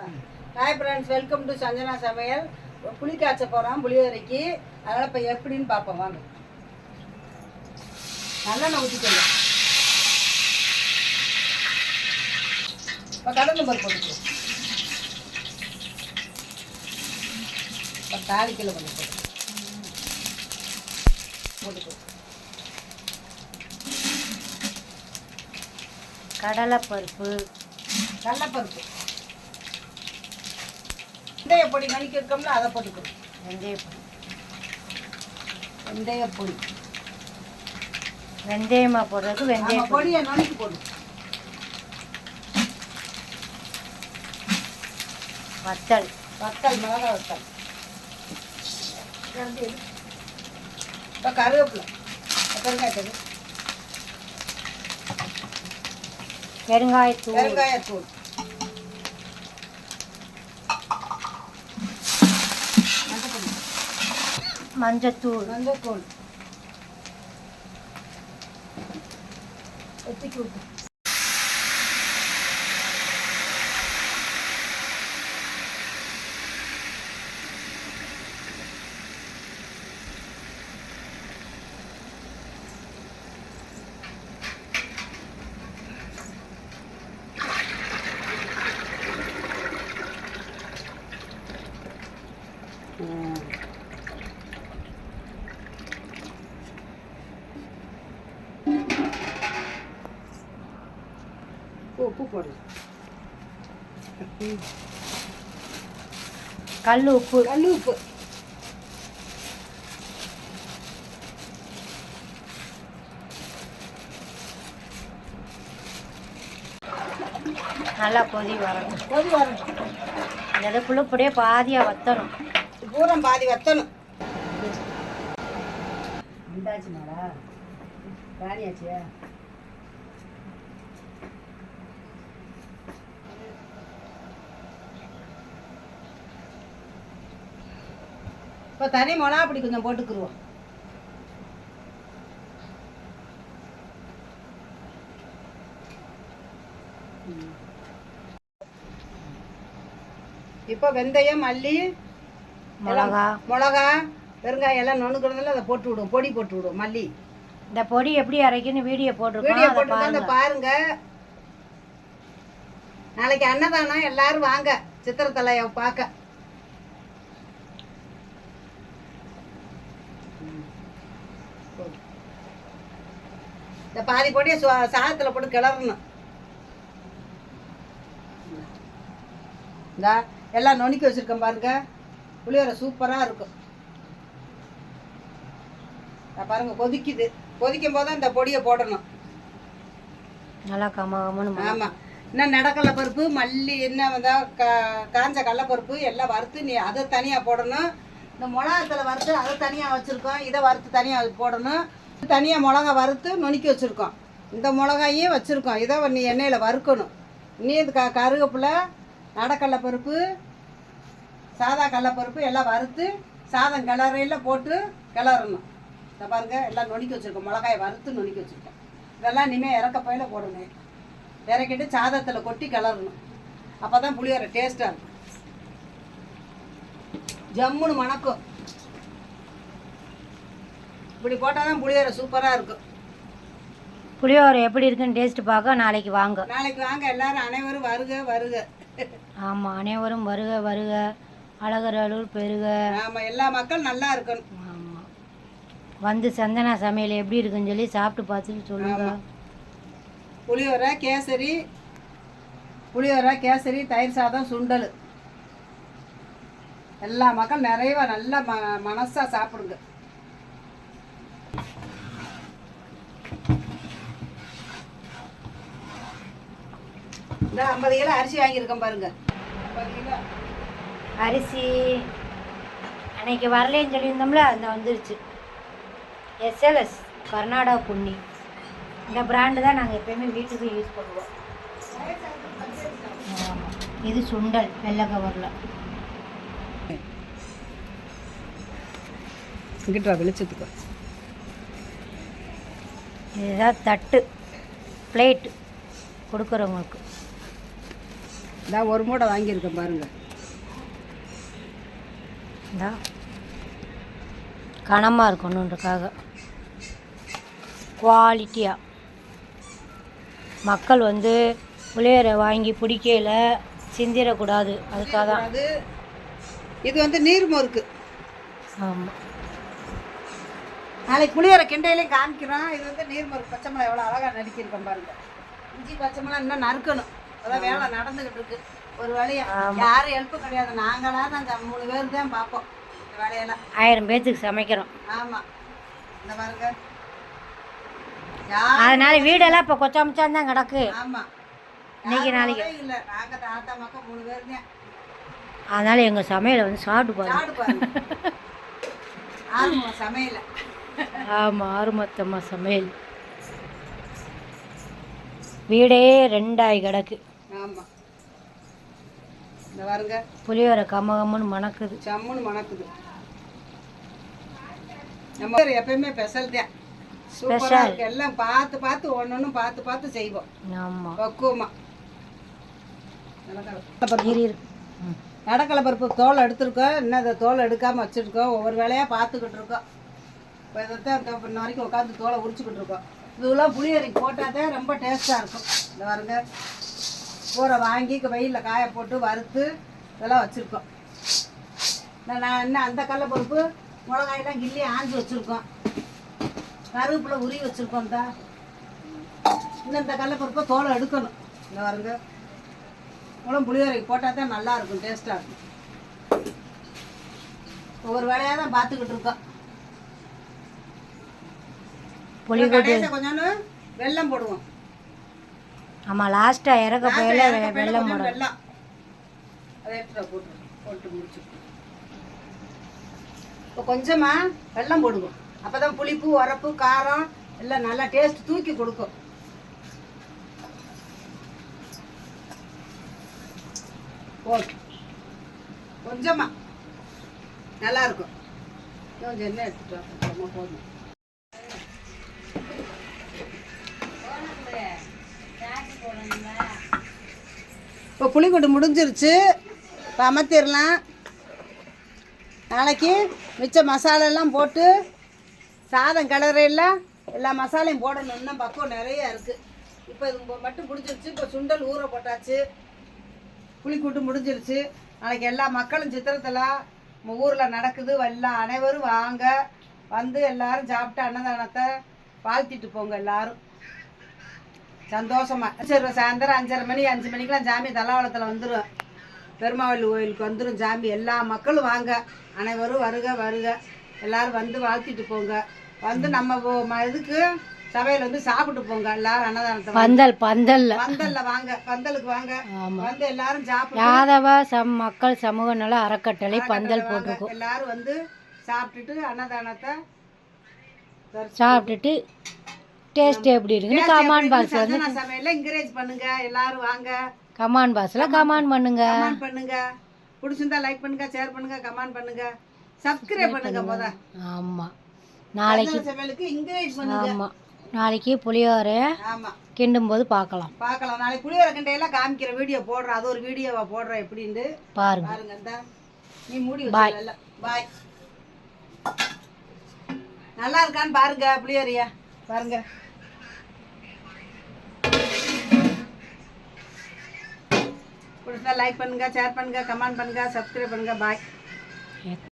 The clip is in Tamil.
Hi friends, welcome to Sanjana சமையல். புளி காய்ச்ச போகிறோம் புளியோதரைக்கு. அதனால் இப்போ எப்படின்னு பார்ப்போம் வாங்க. நல்லெண்ணெய் ஊற்றிக்கணும். இப்போ கடலை பருப்பு போட்டுக்கலாம். இப்போ தாளிக்கல கொஞ்சம் போட்டுக்கலாம். கடலைப்பருப்பு, கடலைப்பருப்பு, வெந்தயப்பொடி நறுக்கி இருக்கோம்ல அதை போட்டுக்கணும். வெந்தயப்பொடி வெந்தயமாக போடுறதுக்கு வெந்தய பொடியை நறுக்கி போடும். வத்தல் மிளகாய் வத்தல். இப்போ கருவேப்பிலை, பெருங்காயத்தூள், மஞ்சத்தூள், ஒத்திக்கு விட்டு உப்பு போடு. கல் உப்பு நல்லா கொதி வரணும். இதுக்குள்ள இப்படியே பாதியாக வத்தணும். பூரம் பாதி வத்தணும். உண்டாச்சு மேடா ராணியாச்சியா? இப்போ தனி மிளகா அப்படி கொஞ்சம் போட்டுக்குருவோம். இப்போ வெந்தயம், மல்லி, மிளகா, பெருங்காயம் எல்லாம் நுணுக்கிறதுல அதை போட்டு விடுவோம். பொடி போட்டு விடுவோம். மல்லி இந்த பொடி எப்படி அரைக்குன்னு வீடியோ போட்டு பாருங்க. நாளைக்கு அன்னதானம், எல்லாரும் வாங்க சித்திரத்தலையை பார்க்க. இந்த பாதி பொடியை சாதத்தில் போட்டு கிளறணும். இந்த எல்லாம் நுணுக்கி வச்சிருக்கேன் பாருங்க. புளியோரை சூப்பராக இருக்கும். பாருங்க கொதிக்குது. கொதிக்கும் போது இந்த பொடியை போடணும். நல்லா கமகமன்னு. ஆமாம். இன்னும் நடக்கடலை பருப்பு, மல்லி, என்ன காஞ்ச கடலைப்பருப்பு எல்லாம் வறுத்து நீ அதை தனியாக போடணும். இந்த மிளகாத்தில் வறுத்து அதை தனியாக வச்சுருக்கோம். இதை வறுத்து தனியாக போடணும். தனியாக மிளகா வறுத்து நுணுக்கி வச்சுருக்கோம். இந்த மிளகாயும் வச்சுருக்கோம். இதை நீ எண்ணெயில் வறுக்கணும். நீ இது கருவேப்பிலை, நடக்கடலை பருப்பு, சாதா கடலைப்பருப்பு எல்லாம் வறுத்து சாதம் கிளறையில் போட்டு கிளறணும். இதை பாருங்க எல்லாம் நுணுக்கி வச்சுருக்கோம். மிளகாயை வறுத்து நுணுக்கி வச்சுருக்கோம். இதெல்லாம் இனிமேல் இறக்க பையில போடணும். இறக்கிட்டு சாதத்தில் கொட்டி கிளறணும். அப்போ தான் புளியோரை டேஸ்ட்டாக இருக்கும். ஜம்முன்னு மணக்கும். இப்படி போட்டால் தான் புளியோரை சூப்பராக இருக்கும். புளியோரை எப்படி இருக்குன்னு டேஸ்ட் பார்க்க நாளைக்கு வாங்க. எல்லாரும் அனைவரும் வருக. ஆமாம், அனைவரும் வருக. அழகரலூர் பெருக. ஆமாம், எல்லா மக்கள் நல்லா இருக்கணும். ஆமாம், வந்து சந்தனா சமையல் எப்படி இருக்குன்னு சொல்லி சாப்பிட்டு பார்த்துட்டு சொல்லுங்க. புளியோரை, கேசரி, தயிர் சாதம், சுண்டல் எல்லா மக்கள் நிறைய நல்லா மனசா சாப்பிடுங்க. இந்த 50 கிலோ அரிசி வாங்கியிருக்கேன் பாருங்க. 50 கிலோ அரிசி அன்னைக்கு வரலேன்னு சொல்லியிருந்தோம்ல, அந்த வந்துருச்சு. SLS கர்நாடகா புண்ணி. இந்த பிராண்டு தான் நாங்கள் எப்போயுமே வீட்டுக்கு யூஸ் பண்ணுவோம். இது சுண்டல் வெள்ளை கவரில். வெளிச்சத்துக்கு இதுதான் தட்டு, பிளேட்டு கொடுக்குறவங்களுக்கு. இந்த ஒரு மூடை வாங்கியிருக்கேன் பாருங்க. இந்த கனமாக இருக்கணுன்றக்காக குவாலிட்டியாக மக்கள் வந்து புளியோரை வாங்கி பிடிக்கல சிந்திடக்கூடாது, அதுக்காக தான். அது இது வந்து நீர்மோருக்கு. ஆமாம், நாளைக்கு புளியோரை கிண்டையிலையும் காமிக்கிறோம். இது வந்து நீர்மோருக்கு. பச்சை மிளகா எவ்வளோ அழகாக நறுக்கியிருக்கோம் பாருங்க. இஞ்சி பச்சை மிளகா இன்னும் நறுக்கணும். அதான் வேலை நடந்துக்கிட்டு இருக்கு. ஒரு வேலையை யாரும் ஹெல்ப்பு கிடையாது, நாங்களாக தான் 3 பேர் தான் பார்ப்போம் இந்த வேலையெல்லாம். 1000 பேர்த்துக்கு சமைக்கிறோம். ஆமாம், இந்த பாருங்க. அதனால வீடெல்லாம் இப்போ கொச்சாமச்சான் தான் கிடக்கு. ஆமாம், இன்னைக்கு நாளைக்கு இல்லை, நாங்கள் தாத்தா மக்கள் 3 பேர் தான். அதனால எங்கள் சமையலை வந்து சாப்பிட்டு பாருங்க. சாப்பிட்டு பாருங்க. ஆமாம், சமையல. ஆமாம், ஆறுமொத்தமாக சமையல். வீடே 2 ஆகி கிடக்கு. ஆமாம், இந்த பாருங்க. புளியோரை கம்மன்னு மணக்குது, சம்முன்னு மணக்குது. நம்ம எப்பயுமே ஸ்பெஷல் தான். சூப்பராக இருக்கு. எல்லாம் பார்த்து பார்த்து ஒன்று பார்த்து பார்த்து செய்வோம். ஆமாம், பக்குவமாக. இருக்கு. நடக்கலை பருப்பு தோலை எடுத்துருக்கோம். இன்னும் அதை தோலை எடுக்காமல் வச்சுருக்கோம். ஒவ்வொரு வேலையாக பார்த்துக்கிட்டு இருக்கோம். இப்போ இதைத்தான் இன்ன வரைக்கும் உட்காந்து தோலை உரிச்சுக்கிட்டு இருக்கோம். இதெல்லாம் புளியோரைக்கு போட்டால் தான் ரொம்ப டேஸ்ட்டாக இருக்கும். இந்த பாருங்க, ஊரை வாங்கி வெயிலில் காய போட்டு வறுத்து இதெல்லாம் வச்சுருக்கோம். நான் இன்னும் அந்த கடலைப்பருப்பு மிளகாயெல்லாம் கிள்ளி ஆஞ்சி வச்சுருக்கோம். கருவேப்பிலை உருவி வச்சுருக்கோம் தான். இன்னும் இந்த கடலைப்பருப்பை தோலை எடுக்கணும். இந்த பாருங்க, மூலம் புளியோரைக்கு போட்டால் தான் நல்லாயிருக்கும், டேஸ்ட்டாக இருக்கும். ஒவ்வொரு வேலையாக தான் பார்த்துக்கிட்டு இருக்கோம். கொஞ்சோன்னு வெல்லம் போடுவோம். ஆமாம், லாஸ்ட்டாக இறக்க போயில வெல்லம் போடுவோம். வெல்லம் அதை எடுத்துகிட்ட போட்டு முடிச்சு இப்போ கொஞ்சமாக வெல்லம் போடுவோம். அப்போ தான் புளிப்பு உரப்பு காரம் எல்லாம் நல்லா டேஸ்ட் தூக்கி கொடுக்கும். போட்டு கொஞ்சமாக நல்லாயிருக்கும். கொஞ்சம் எண்ணெய் எடுத்துட்டு போடணும். இப்போ புளிக்கூட்டு முடிஞ்சிருச்சு. இப்போ அமர்த்திடலாம். நாளைக்கு மிச்ச மசாலெல்லாம் போட்டு சாதம் கிளறையெல்லாம் எல்லா மசாலையும் போடணும். இன்னும் பக்குவம் நிறையா இருக்குது. இப்போ இது மட்டும் முடிஞ்சிருச்சு. இப்போ சுண்டல் ஊற போட்டாச்சு. புளிக்கூட்டு முடிஞ்சிருச்சு. நாளைக்கு எல்லா மக்களும் சித்திரத்தில் நம்ம ஊரில் நடக்குது. எல்லாம் அனைவரும் வாங்க, வந்து எல்லாரும் சாப்பிட்டு அன்னதானத்தை வாழ்த்திட்டு போங்க. எல்லாரும் சந்தோஷமாக. சரி, சாயந்தரம் 5:30 மணி 5 மணிக்கெலாம் சாமி தலாவளத்தில் வந்துடும். பெருமாவளி கோயிலுக்கு வந்துடும் சாமி. எல்லா மக்களும் வாங்க, அனைவரும் வருக வருக. எல்லோரும் வந்து வாழ்த்திட்டு போங்க. வந்து நம்ம இதுக்கு சபையில் வந்து சாப்பிட்டு போங்க. எல்லாரும் அன்னதானத்தை பந்தல்ல வாங்க, பந்தலுக்கு வாங்க. வந்து எல்லாரும் சாப்பிட்டு யாதவ மக்கள் சமூக நல அறக்கட்டளை பந்தல் போட்டிருக்கோம். எல்லாரும் வந்து சாப்பிட்டுட்டு அன்னதானத்தை சாப்பிட்டுட்டு டேஸ்ட் எப்படி இருக்குன்னு கமெண்ட் பாக்ஸ்ல வந்து சமையல்ல என்கரேஜ் பண்ணுங்க. எல்லாரும் வாங்க, கமெண்ட் பாக்ஸ்ல கமெண்ட் பண்ணுங்க. பிடிச்சிருந்தா லைக் பண்ணுங்க, ஷேர் பண்ணுங்க, கமெண்ட் பண்ணுங்க, சப்ஸ்கிரைப் பண்ணுங்க. ஆமா, நாளைக்கு சமையலுக்கு என்கரேஜ் பண்ணுங்க. ஆமா, நாளைக்கு புளியோரை கிண்டும் போது பார்க்கலாம். நாளைக்கு புளியோரை கிண்டையெல்லாம் காமிக்கிற வீடியோ போடுறேன். அது ஒரு வீடியோவா போடுறேன் எப்படின்னு பாருங்க. நீ மூடி வச்சு பாய். நல்லா இருக்கான்னு பாருங்க புளியோரையா பாருங்க. பிடிச்சா லைக் பண்ணுங்க, ஷேர் பண்ணுங்க, கமெண்ட் பண்ணுங்க, சப்ஸ்கிரைப் பண்ணுங்க. பாய்.